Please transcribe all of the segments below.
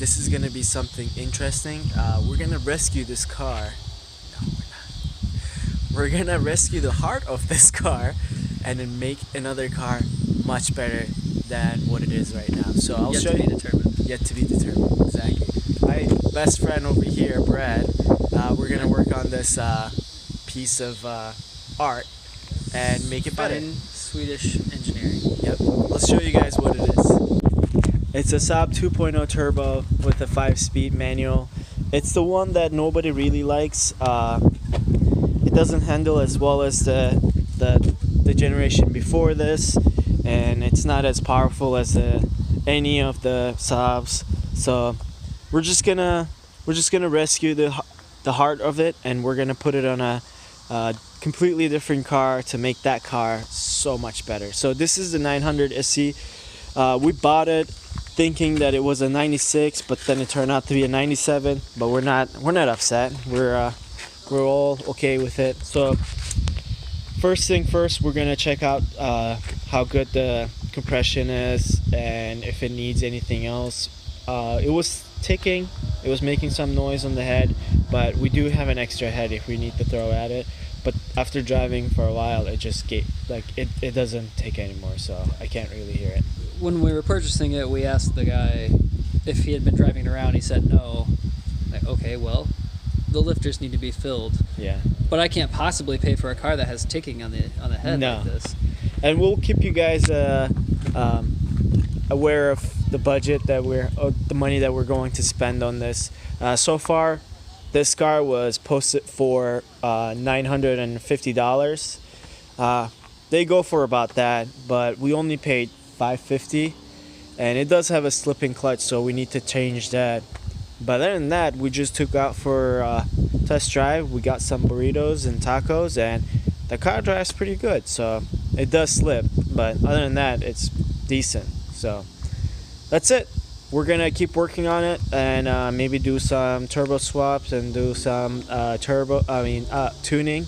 this is gonna be something interesting. We're gonna rescue this car. No, we're not. We're gonna rescue the heart of this car and then make another car much better than what it is right now. So I'll show you. Yet to be determined. Yet to be determined, exactly. My best friend over here, Brad, we're gonna work on this piece of art and make it better. Fine Swedish engineering. Yep. Let's show you guys what it is. It's a Saab 2.0 turbo with a 5-speed manual. It's the one that nobody really likes. It doesn't handle as well as the generation before this, and it's not as powerful as any of the Saabs. So we're just gonna rescue the heart of it, and we're gonna put it on a completely different car to make that car so much better. So this is the 900 SE. We bought it thinking that it was a 96, but then it turned out to be a 97. But we're not upset. We're all okay with it. So first thing first, we're gonna check out how good the compression is and if it needs anything else. It was ticking, it was making some noise on the head, but we do have an extra head if we need to throw at it. But after driving for a while, it just it doesn't tick anymore, so I can't really hear it. When we were purchasing it, we asked the guy if he had been driving it around. He said no. Like, okay, well, the lifters need to be filled. Yeah. But I can't possibly pay for a car that has ticking on the head like this. And we'll keep you guys aware of the budget that the money that we're going to spend on this. So far, this car was posted for $950. They go for about that, but we only paid $550, and it does have a slipping clutch, so we need to change that. But other than that, we just took out for a test drive. We got some burritos and tacos, and the car drives pretty good. So it does slip, but other than that, it's decent. So that's it. We're gonna keep working on it and maybe do some turbo swaps and do some tuning.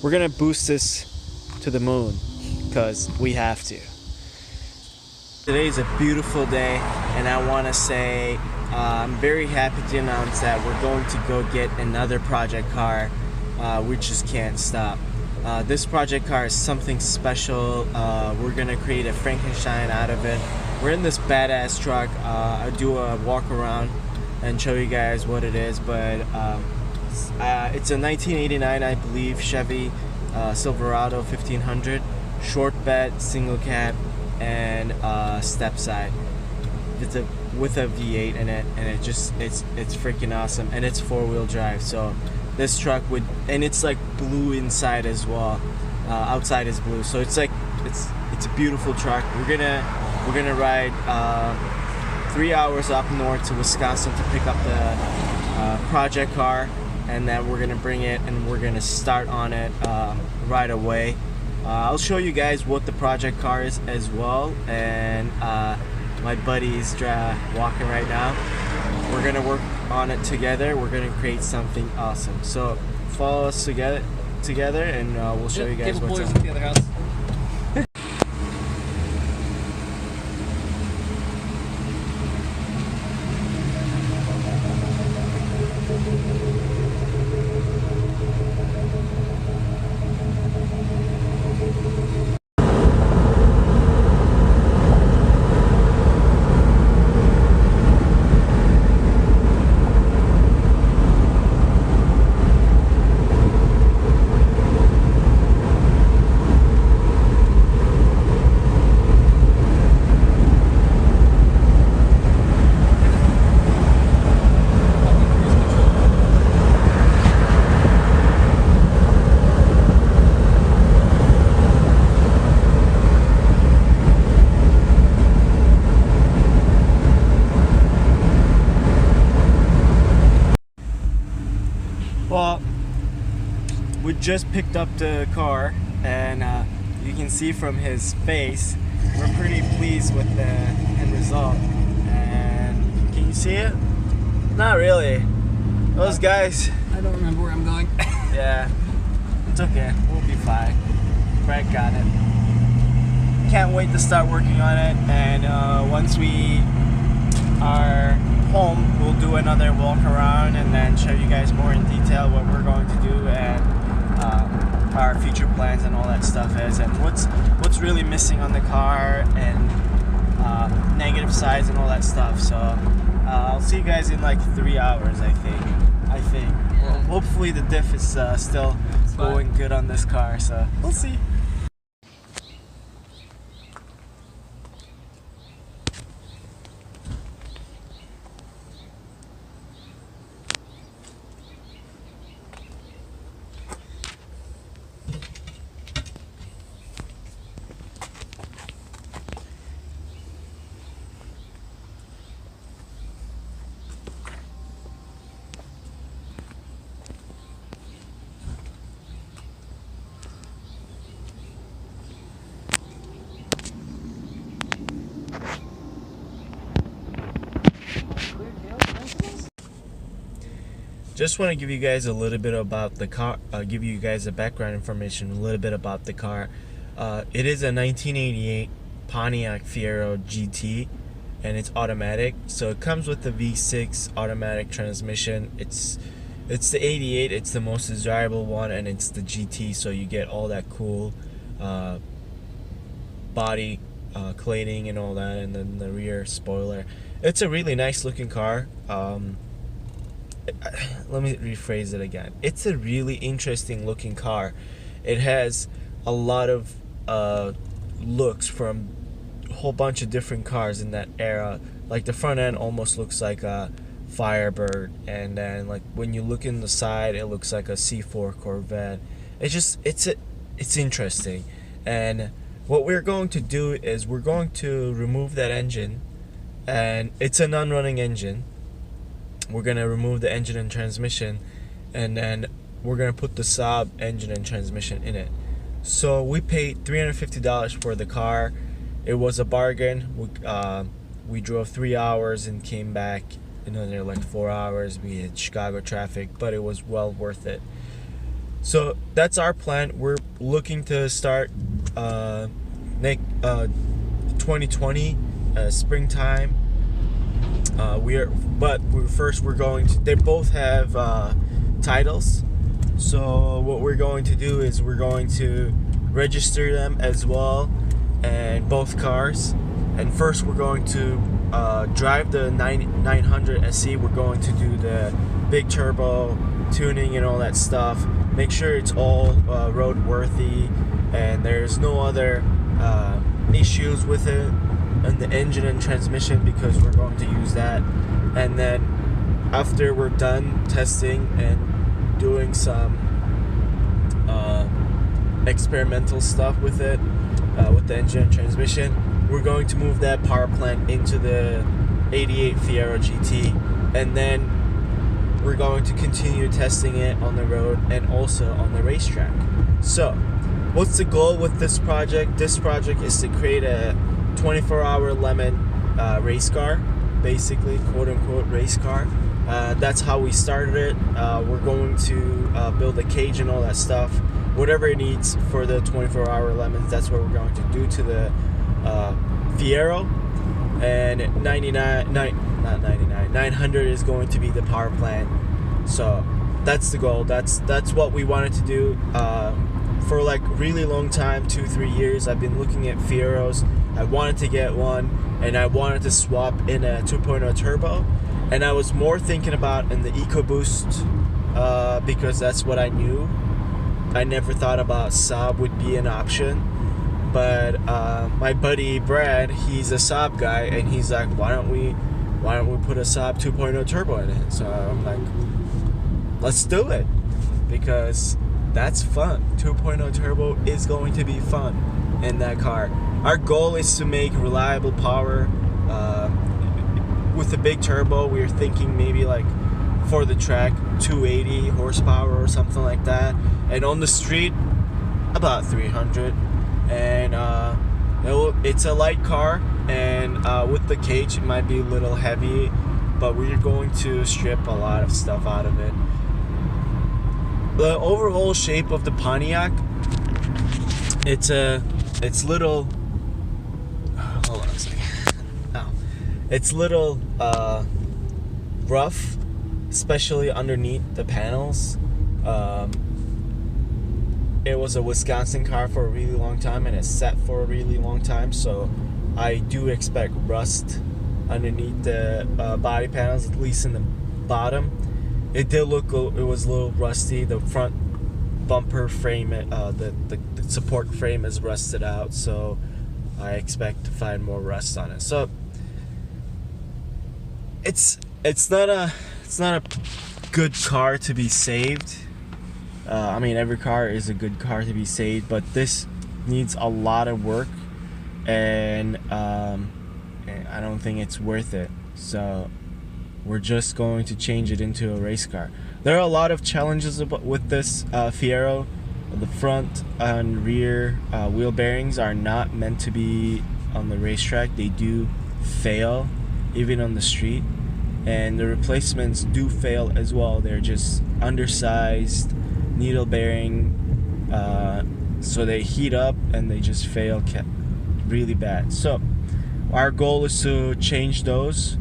We're gonna boost this to the moon because we have to. Today is a beautiful day, and I want to say I'm very happy to announce that we're going to go get another project car. We just can't stop. This project car is something special. We're gonna create a Frankenstein out of it. We're in this badass truck. I'll do a walk around and show you guys what it is, but it's a 1989, I believe, Chevy Silverado 1500, short bed, single cab, and step side. It's with a V8 in it, and it's freaking awesome, and it's 4-wheel drive. So this truck and it's like blue inside as well. Outside is blue, so it's a beautiful truck. We're gonna ride 3 hours up north to Wisconsin to pick up the project car, and then we're gonna bring it and we're gonna start on it right away. I'll show you guys what the project car is as well, and my buddy's walking right now. We're gonna work on it together. We're gonna create something awesome. So follow us together, and we'll show you guys what's up. The other house. Well, we just picked up the car, and you can see from his face, we're pretty pleased with the end result. And can you see it? Not really. Those guys. I don't remember where I'm going. Yeah, it's okay. We'll be fine. Brett got it. Can't wait to start working on it, and once we are home, we'll do another walk around and then show you guys more in detail what we're going to do and our future plans and all that stuff is, and what's really missing on the car, and negative sides and all that stuff. So I'll see you guys in like 3 hours, I think. Yeah. Well, hopefully the diff is still going good on this car, so we'll see. Just want to give you guys a little bit about the car, give you guys a background information, a little bit about the car. It is a 1988 Pontiac Fiero GT, and it's automatic. So it comes with the V6 automatic transmission. It's the 88, it's the most desirable one, and it's the GT, so you get all that cool body cladding and all that, and then the rear spoiler. It's a really nice looking car. Let me rephrase it again. It's a really interesting looking car. It has a lot of looks from a whole bunch of different cars in that era. Like the front end almost looks like a Firebird, and then like when you look in the side, it looks like a C4 Corvette. It's interesting. And what we're going to do is we're going to remove that engine, and it's a non-running engine. We're gonna remove the engine and transmission, and then we're gonna put the Saab engine and transmission in it. So we paid $350 for the car. It was a bargain. We drove 3 hours and came back another like 4 hours. We had Chicago traffic, but it was well worth it. So that's our plan. We're looking to start 2020 springtime. We're going to, they both have titles, so what we're going to do is we're going to register them as well, and both cars. And first we're going to drive the 900 SE. We're going to do the big turbo tuning and all that stuff, make sure it's all road worthy and there's no other issues with it, and the engine and transmission, because we're going to use that. And then after we're done testing and doing some experimental stuff with it, with the engine and transmission, we're going to move that power plant into the 88 Fiero GT, and then we're going to continue testing it on the road and also on the racetrack. So what's the goal with this project? This project is to create a 24-hour lemon race car, basically, quote-unquote race car. That's how we started it. We're going to build a cage and all that stuff, whatever it needs for the 24-hour lemons. That's what we're going to do to the Fiero. And 900 is going to be the power plant. So that's the goal. That's what we wanted to do for like really long time, 2-3 years. I've been looking at Fieros. I wanted to get one, and I wanted to swap in a 2.0 turbo, and I was more thinking about in the EcoBoost because that's what I knew. I never thought about Saab would be an option, but my buddy Brad, he's a Saab guy, and he's like, why don't we put a Saab 2.0 turbo in it? So I'm like, let's do it, because that's fun. 2.0 turbo is going to be fun in that car. Our goal is to make reliable power. With the big turbo, we were thinking maybe like for the track 280 horsepower or something like that, and on the street about 300. And it's a light car, and with the cage it might be a little heavy, but we're going to strip a lot of stuff out of it. The overall shape of the Pontiac, it's little, hold on a second. Oh, it's little rough, especially underneath the panels. It was a Wisconsin car for a really long time, and it sat for a really long time, so I do expect rust underneath the body panels, at least in the bottom. It did look, it was a little rusty. The front bumper frame, the support frame is rusted out, so I expect to find more rust on it. So it's not a good car to be saved. I mean, every car is a good car to be saved, but this needs a lot of work, and I don't think it's worth it. So we're just going to change it into a race car. There are a lot of challenges with this Fiero. The front and rear wheel bearings are not meant to be on the racetrack. They do fail even on the street, and the replacements do fail as well. They're just undersized needle bearing, so they heat up and they just fail really bad. So our goal is to change those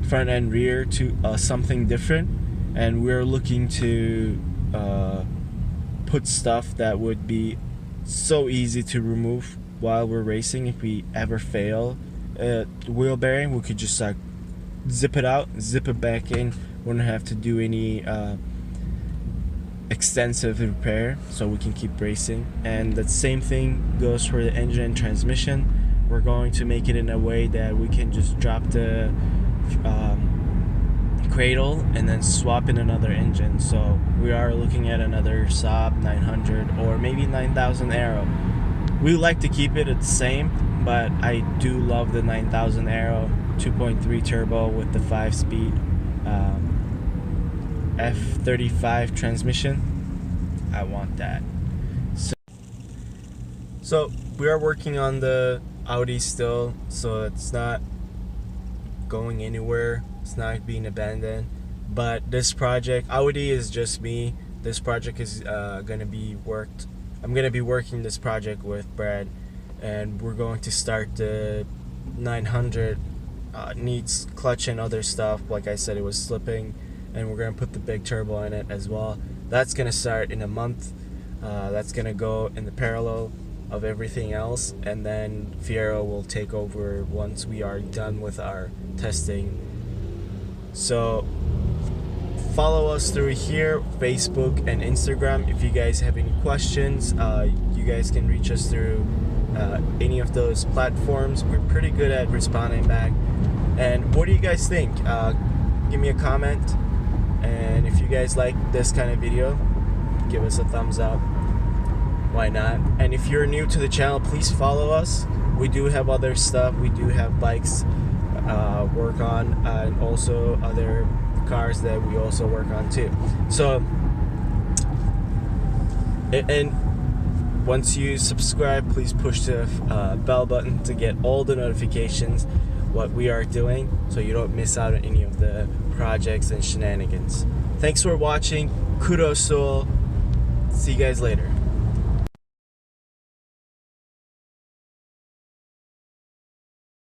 front and rear to something different, and we're looking to put stuff that would be so easy to remove while we're racing. If we ever fail wheel bearing, we could just like zip it out, zip it back in. Wouldn't have to do any extensive repair, so we can keep racing. And the same thing goes for the engine and transmission. We're going to make it in a way that we can just drop the cradle and then swap in another engine. So we are looking at another Saab 900 or maybe 9000 Aero. We like to keep it the same, but I do love the 9000 Aero 2.3 turbo with the 5-speed F35 transmission. I want that. So we are working on the Audi still, so it's not going anywhere. It's not being abandoned. But this project, Audi is just me. This project is gonna be worked. I'm gonna be working this project with Brad, and we're going to start the 900. Needs clutch and other stuff. Like I said, it was slipping, and we're gonna put the big turbo in it as well. That's gonna start in a month. That's gonna go in the parallel of everything else, and then Fiero will take over once we are done with our testing. So follow us through here, Facebook and Instagram. If you guys have any questions, you guys can reach us through any of those platforms. We're pretty good at responding back. And what do you guys think? Give me a comment, and if you guys like this kind of video, give us a thumbs up. Why not? And if you're new to the channel, please follow us. We do have other stuff. We do have bikes work on, and also other cars that we also work on too. So, and once you subscribe, please push the bell button to get all the notifications what we are doing, so you don't miss out on any of the projects and shenanigans. Thanks for watching. Kudos to all. See you guys later.